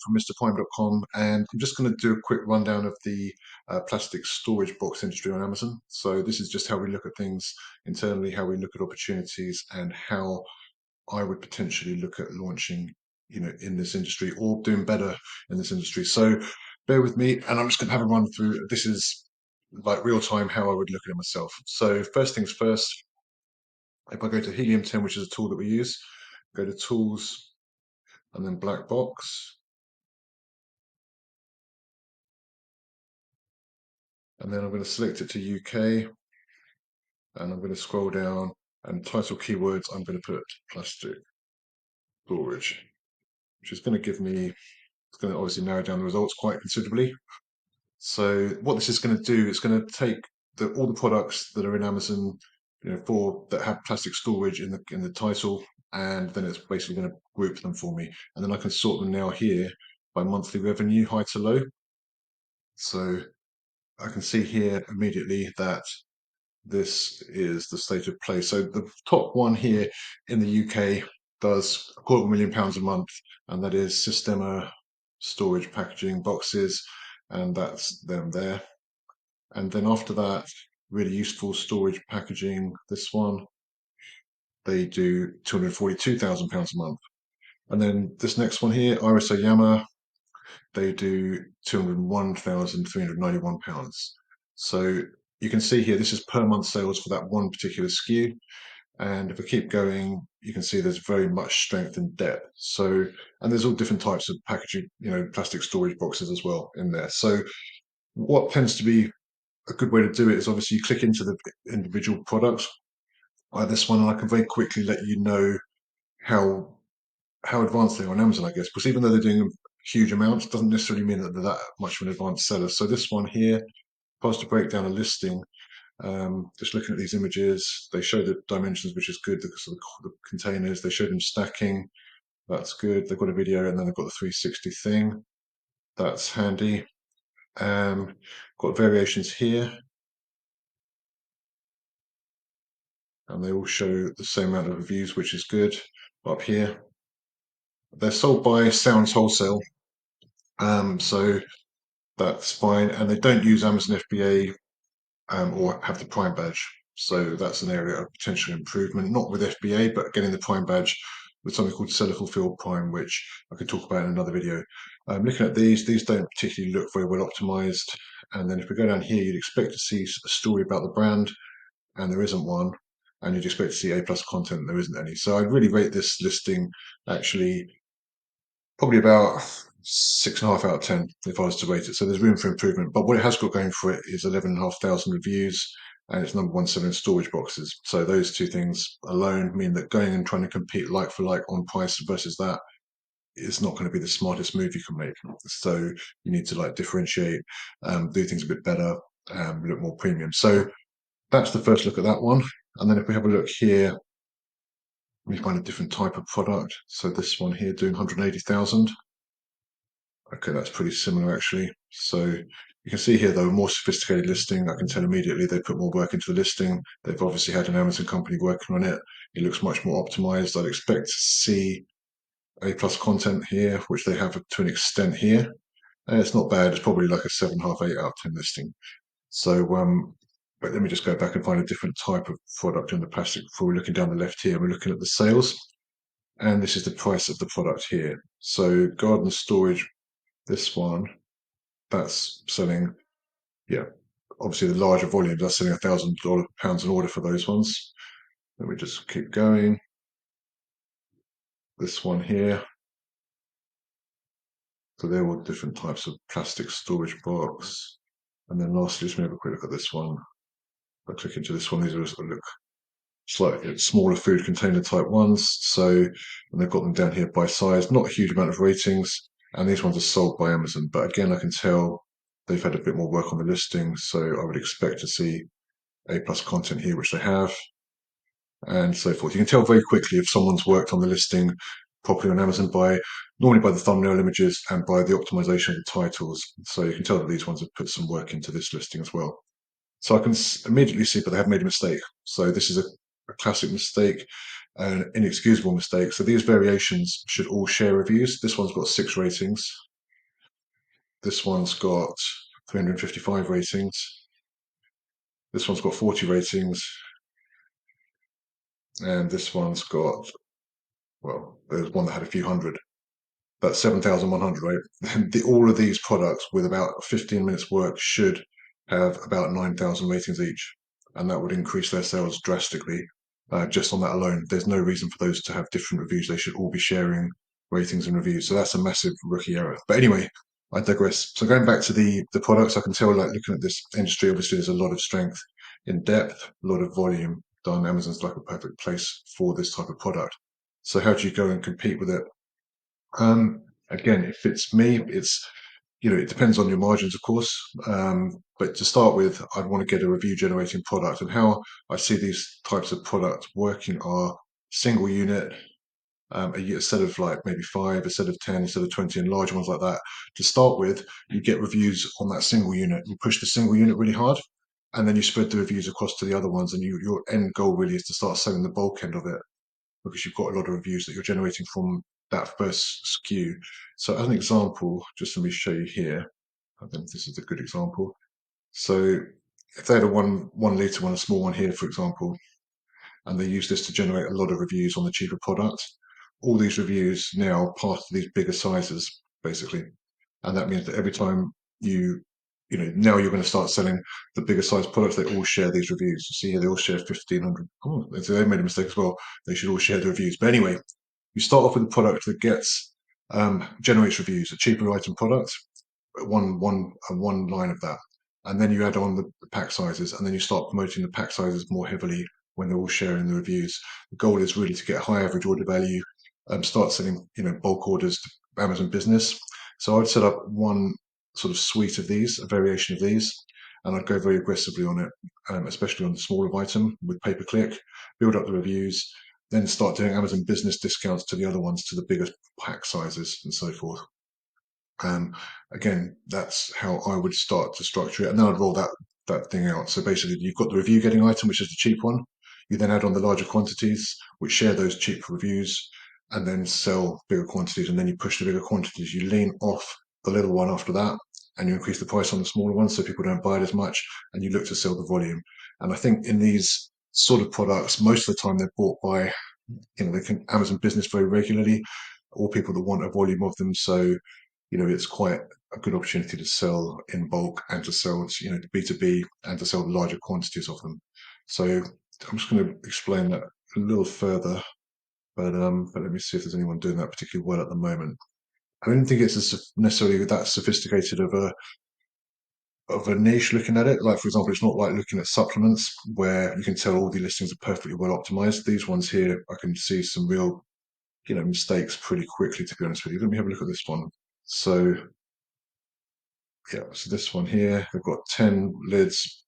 from MrPrime.com, and I'm just going to do a quick rundown of the plastic storage box industry on Amazon. So this is just how we look at things internally, how we look at opportunities, and how I would potentially look at launching, in this industry or doing better in this industry. So bear with me, and I'm just going to have a run through. This is like real time how I would look at it myself. So first things first, if I go to Helium 10, which is a tool that we use, go to Tools and then Black Box. And then I'm going to select it to UK, and I'm going to scroll down, and title keywords, I'm going to put plastic storage, which is going to give me, it's going to obviously narrow down the results quite considerably. So what this is going to do, it's going to take all the products that are in Amazon, for that have plastic storage in the title, and then it's basically going to group them for me, and then I can sort them now here by monthly revenue, high to low. So I can see here immediately that this is the state of play. So the top one here in the UK does £250,000 a month, and that is Systema storage packaging boxes, and that's them there. And then after that, really useful storage packaging, this one, they do £242,000 a month. And then this next one here, Iris Oyama, they do £201,391. So you can see here, this is per month sales for that one particular SKU. And if I keep going, you can see there's very much strength and depth. So, and there's all different types of packaging, plastic storage boxes as well in there. So what tends to be a good way to do it is obviously you click into the individual products like this one, and I can very quickly let you know how advanced they are on Amazon, I guess, because even though they're doing huge amounts, doesn't necessarily mean that they're that much of an advanced seller. So this one here, if I was to break down a listing, just looking at these images, they show the dimensions, which is good because of the containers. They show them stacking. That's good. They've got a video, and then they've got the 360 thing. That's handy. Got variations here, and they all show the same amount of reviews, which is good. Up here, they're sold by Sounds Wholesale, so that's fine, and they don't use Amazon FBA or have the Prime badge. So that's an area of potential improvement, not with FBA, but getting the Prime badge with something called Seller Fulfilled Prime, which I could talk about in another video. Looking at these don't particularly look very well optimized. And then if we go down here, you'd expect to see a story about the brand, and there isn't one. And you'd expect to see A+ content, there isn't any. So I'd really rate this listing actually probably about 6.5 out of 10 if I was to rate it. So there's room for improvement. But what it has got going for it is 11,500 reviews, and it's number one selling storage boxes. So those two things alone mean that going and trying to compete like for like on price versus that is not going to be the smartest move you can make. So you need to like differentiate, do things a bit better, look more premium. So that's the first look at that one. And then if we have a look here, we find a different type of product. So this one here doing 180,000. Okay, that's pretty similar actually. So you can see here though, a more sophisticated listing. I can tell immediately they put more work into the listing. They've obviously had an Amazon company working on it. It looks much more optimized. I'd expect to see A+ content here, which they have to an extent here. And it's not bad. It's probably like a 7.5, 8 out of 10 listing. So, but let me just go back and find a different type of product in the plastic before we're looking down the left here. We're looking at the sales, and this is the price of the product here. So garden storage, this one, that's selling, yeah, obviously the larger volumes, that's selling £1,000 an order for those ones. Let me just keep going. This one here. So they're all different types of plastic storage box. And then lastly, just have a quick look at this one. If I click into this one, these are sort of look slightly smaller food container type ones. So, and they've got them down here by size, not a huge amount of ratings. And these ones are sold by Amazon. But again, I can tell they've had a bit more work on the listing. So I would expect to see A+ content here, which they have, and so forth. You can tell very quickly if someone's worked on the listing properly on Amazon normally by the thumbnail images and by the optimization of the titles. So you can tell that these ones have put some work into this listing as well. So I can immediately see that they have made a mistake. So this is a classic mistake, an inexcusable mistake. So these variations should all share reviews. This one's got 6 ratings. This one's got 355 ratings. This one's got 40 ratings. And this one's got, well, there's one that had a few hundred. That's 7,100, right? All of these products with about 15 minutes work should have about 9,000 ratings each. And that would increase their sales drastically just on that alone. There's no reason for those to have different reviews. They should all be sharing ratings and reviews. So that's a massive rookie error. But anyway, I digress. So going back to the products, I can tell, like, looking at this industry, obviously there's a lot of strength in depth, a lot of volume done. Amazon's like a perfect place for this type of product. So how do you go and compete with it? Again, if it's me, it's, it depends on your margins, of course. But to start with, I'd want to get a review generating product. And how I see these types of products working are single unit, a set of like maybe 5, a set of 10, a set of 20, and large ones like that. To start with, you get reviews on that single unit. You push the single unit really hard, and then you spread the reviews across to the other ones. And your end goal really is to start selling the bulk end of it, because you've got a lot of reviews that you're generating from that first SKU. So as an example, just let me show you here. I think this is a good example. So if they had a one liter one, a small one here, for example, and they use this to generate a lot of reviews on the cheaper product, all these reviews now pass to these bigger sizes, basically. And that means that every time now you're going to start selling the bigger size products, they all share these reviews. You see here, they all share 1,500. Oh, so they made a mistake as well. They should all share the reviews. But anyway, you start off with a product that generates reviews, a cheaper item product, one line of that, and then you add on the pack sizes, and then you start promoting the pack sizes more heavily when they're all sharing the reviews. The goal is really to get high average order value, start selling bulk orders to Amazon Business. So I'd set up one sort of suite of these, a variation of these, and I'd go very aggressively on it, especially on the smaller item with pay per click, build up the reviews, then start doing Amazon Business discounts to the other ones, to the bigger pack sizes and so forth. Again, that's how I would start to structure it. And then I'd roll that thing out. So basically, you've got the review getting item, which is the cheap one. You then add on the larger quantities, which share those cheap reviews, and then sell bigger quantities. And then you push the bigger quantities. You lean off the little one after that, and you increase the price on the smaller one so people don't buy it as much, and you look to sell the volume. And I think in these sort of products, most of the time they're bought by they can Amazon Business very regularly, or people that want a volume of them. So it's quite a good opportunity to sell in bulk and to sell to B2B and to sell larger quantities of them. So I'm just going to explain that a little further, but let me see if there's anyone doing that particularly well at the moment. I don't think it's necessarily that sophisticated of a niche looking at it. Like, for example, it's not like looking at supplements where you can tell all the listings are perfectly well optimized. These ones here, I can see some real mistakes pretty quickly, to be honest with you. Let me have a look at this one. So yeah, so this one here, they've got 10 lids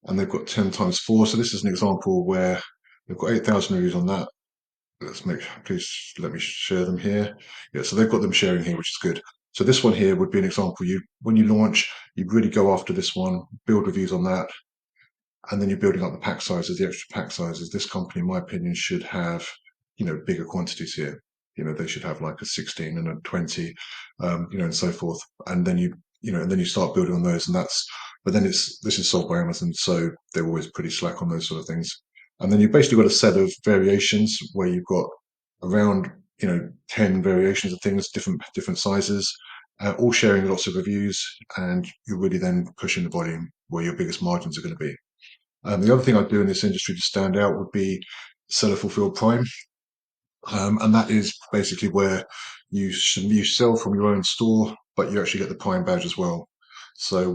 and they've got 10 times 4. So this is an example where they've got 8,000 reviews on that. Please let me share them here. Yeah, so they've got them sharing here, which is good. So this one here would be an example. When you launch, you really go after this one, build reviews on that, and then you're building up the pack sizes, the extra pack sizes. This company, in my opinion, should have, bigger quantities here. They should have like a 16 and a 20, and so forth. And then and then you start building on those, but then this is sold by Amazon, so they're always pretty slack on those sort of things. And then you've basically got a set of variations where you've got around, 10 variations of things, different sizes, all sharing lots of reviews, and you're really then pushing the volume where your biggest margins are going to be. The other thing I'd do in this industry to stand out would be seller fulfilled prime. And that is basically where you sell from your own store, but you actually get the Prime badge as well. So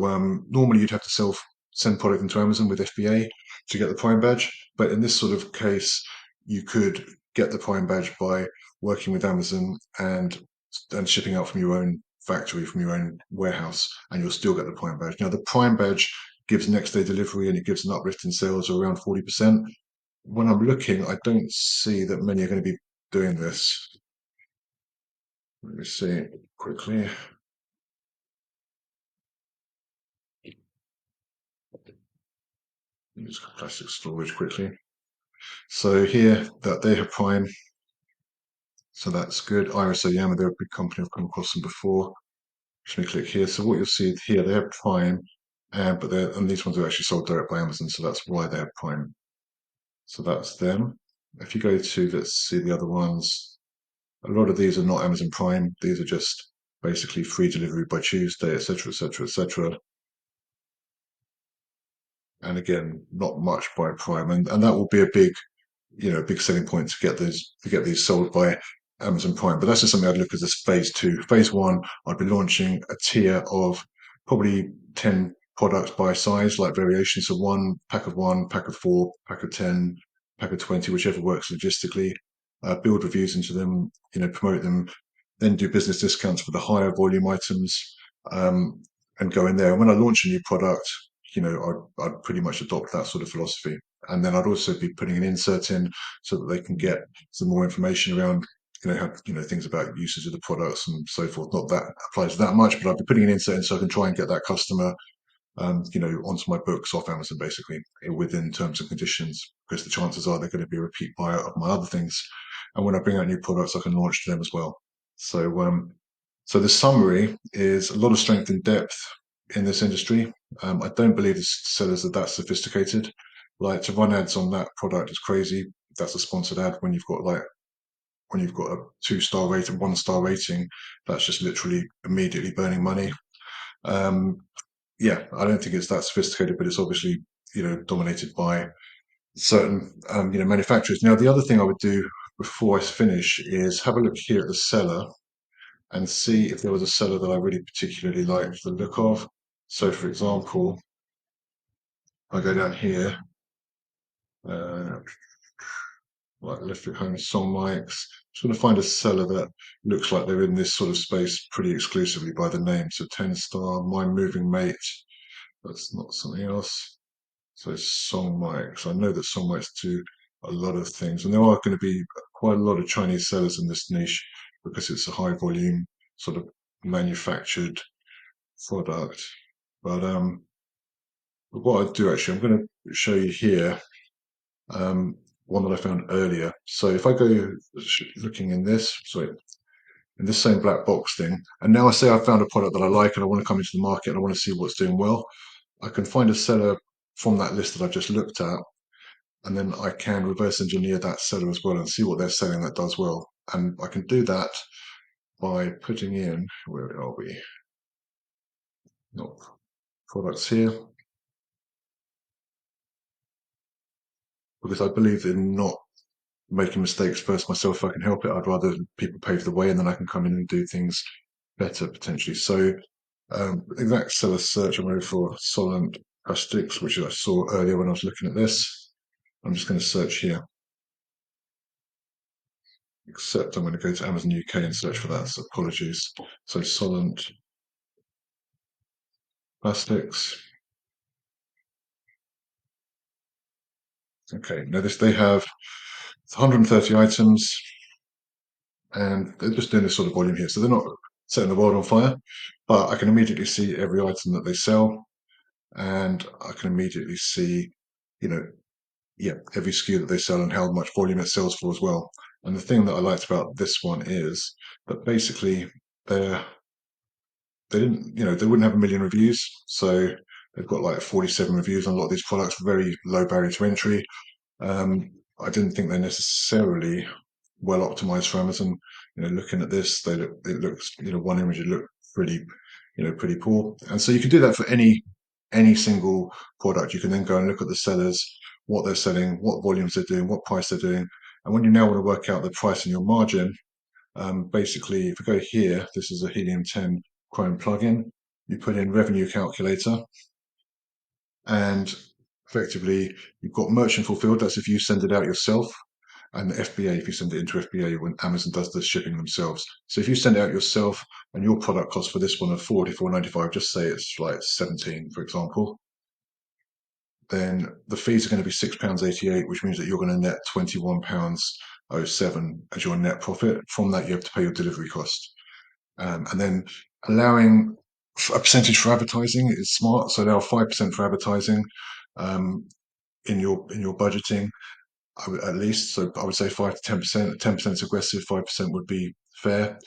normally you'd have to send product into Amazon with FBA to get the Prime badge, but in this sort of case, you could get the Prime badge by working with Amazon and shipping out from your own factory, from your own warehouse, and you'll still get the Prime badge. Now, the Prime badge gives next day delivery and it gives an uplift in sales of around 40%. When I'm looking, I don't see that many are going to be doing this. Let me see quickly. Use plastic storage quickly. So here that they have Prime, so that's good. Iris Oyama, they're a big company. I've come across them before. Just going to click here. So what you'll see here, they have Prime, and these ones are actually sold direct by Amazon, so that's why they have Prime. So that's them. If you go to, let's see the other ones, a lot of these are not Amazon Prime. These are just basically free delivery by Tuesday, etc., etc., etc. And again, not much by Prime, and that will be a big, big selling point to get these sold by Amazon Prime. But that's just something I'd look at as phase two. Phase one, I'd be launching a tier of probably 10 products by size, like variations. So one, pack of four, pack of 10, pack of 20, whichever works logistically. Build reviews into them, promote them, then do business discounts for the higher volume items, um, and go in there. And when I launch a new product, I'd pretty much adopt that sort of philosophy. And then I'd also be putting an insert in so that they can get some more information around, things about usage of the products and so forth. Not that applies that much, but I'd be putting an insert in so I can try and get that customer, onto my books off Amazon, basically within terms and conditions, because the chances are they're going to be a repeat buyer of my other things. And when I bring out new products, I can launch to them as well. So the summary is a lot of strength and depth in this industry. I don't believe the sellers are that sophisticated. Like, to run ads on that product is crazy. That's a sponsored ad when you've got a 2-star rating, 1-star rating. That's just literally immediately burning money. Um, yeah, I don't think it's that sophisticated, but it's obviously dominated by certain manufacturers. Now, the other thing I would do before I finish is have a look here at the seller and see if there was a seller that I really particularly liked the look of. So, for example, I go down here, uh, like electric home song mics. Just going to find a seller that looks like they're in this sort of space pretty exclusively by the name. So 10-star, My Moving Mate. That's not something else. So song mics. I know that song mics do a lot of things, and there are going to be quite a lot of Chinese sellers in this niche because it's a high volume sort of manufactured product. But what I do actually, I'm going to show you here one that I found earlier. So if I go looking in this, sorry, in this same black box thing, and now I say I found a product that I like and I want to come into the market and I want to see what's doing well, I can find a seller from that list that I've just looked at, and then I can reverse engineer that seller as well and see what they're selling that does well. And I can do that by putting in, where are we? Not products here, because I believe in not making mistakes first myself. If I can help it, I'd rather people pave the way and then I can come in and do things better potentially. So exact seller search, I'm going for Solent plastics, which I saw earlier when I was looking at this. I'm just going to search here, except I'm going to go to Amazon UK and search for that. So apologies. So Solent plastics. Okay, now they have 130 items, and they're just doing this sort of volume here. So they're not setting the world on fire, but I can immediately see every item that they sell, and I can immediately see, you know, every SKU that they sell and how much volume it sells for as well. And the thing that I liked about this one is that basically they're they didn't, they wouldn't have a million reviews, so they've got like 47 reviews on a lot of these products, very low barrier to entry. I didn't think they're necessarily well optimized for Amazon. Looking at this, it looks, one image, it looked pretty, pretty poor. And so you can do that for any single product. You can then go and look at the sellers, what they're selling, what volumes they're doing, what price they're doing. And when you now want to work out the price and your margin, basically, if we go here, this is a Helium 10 Chrome plugin. You put in revenue calculator, and effectively you've got merchant fulfilled. That's if you send it out yourself, and the FBA if you send it into FBA when Amazon does the shipping themselves. So if you send it out yourself and your product cost for this one of $44.95, just say it's like 17, for example, then the fees are going to be £6.88, which means that you're going to net £21.07 as your net profit. From that, you have to pay your delivery cost. And then allowing a percentage for advertising is smart. So allow 5% for advertising in your budgeting, at least. So I would say 5 to 10%. 10% is aggressive, 5% would be fair.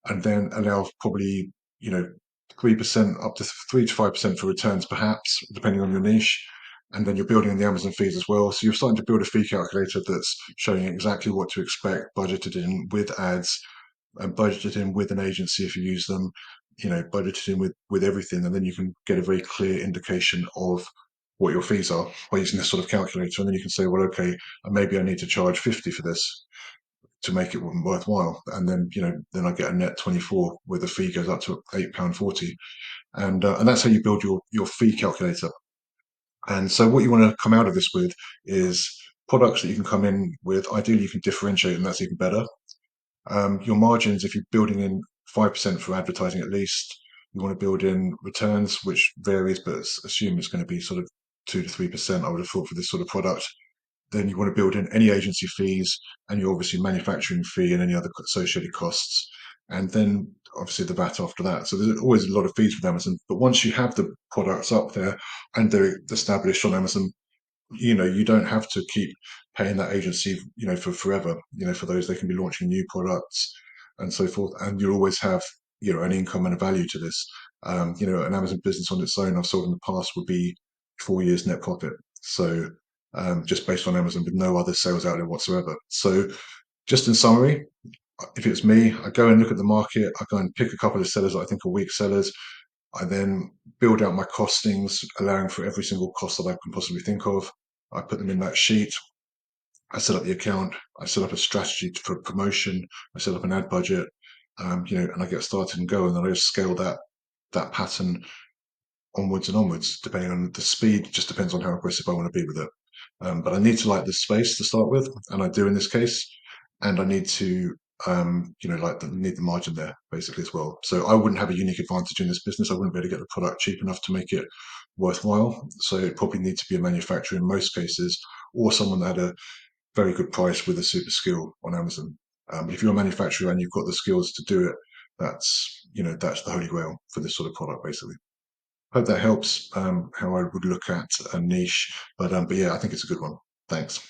And then allow probably, 3% up to 3 to 5% for returns, perhaps, depending on your niche. And then you're building in the Amazon fees as well. So you're starting to build a fee calculator that's showing exactly what to expect, budgeted in with ads, and budgeted in with an agency if you use them, budgeted in with everything. And then you can get a very clear indication of what your fees are by using this sort of calculator. And then you can say, well, okay, maybe I need to charge 50 for this to make it worthwhile. And then, then I get a net 24 where the fee goes up to £8.40. And that's how you build your fee calculator. And so what you want to come out of this with is products that you can come in with. Ideally, you can differentiate, and that's even better. Your margins, if you're building in 5% for advertising at least, you want to build in returns, which varies, but assume it's going to be sort of 2 to 3%, I would have thought, for this sort of product. Then you want to build in any agency fees and your obviously manufacturing fee and any other associated costs. And then obviously the VAT after that. So there's always a lot of fees with Amazon. But once you have the products up there and they're established on Amazon, you don't have to keep paying that agency, for forever. For those, they can be launching new products and so forth. And you always have, an income and a value to this. An Amazon business on its own, I've sold in the past, would be 4 years net profit. So just based on Amazon with no other sales outlet whatsoever. So just in summary, if it's me, I go and look at the market. I go and pick a couple of sellers that I think are weak sellers. I then build out my costings, allowing for every single cost that I can possibly think of. I put them in that sheet. I set up the account. I set up a strategy for promotion. I set up an ad budget, and I get started and go. And then I just scale that pattern onwards and onwards, depending on the speed. Just depends on how aggressive I want to be with it. But I need to like the space to start with, and I do in this case. And I need to, need the margin there basically as well. So I wouldn't have a unique advantage in this business. I wouldn't be able to get the product cheap enough to make it worthwhile. So it probably needs to be a manufacturer in most cases, or someone that had a very good price with a super skill on Amazon. If you're a manufacturer and you've got the skills to do it, that's the holy grail for this sort of product, basically. Hope that helps how I would look at a niche, but yeah, I think it's a good one. Thanks.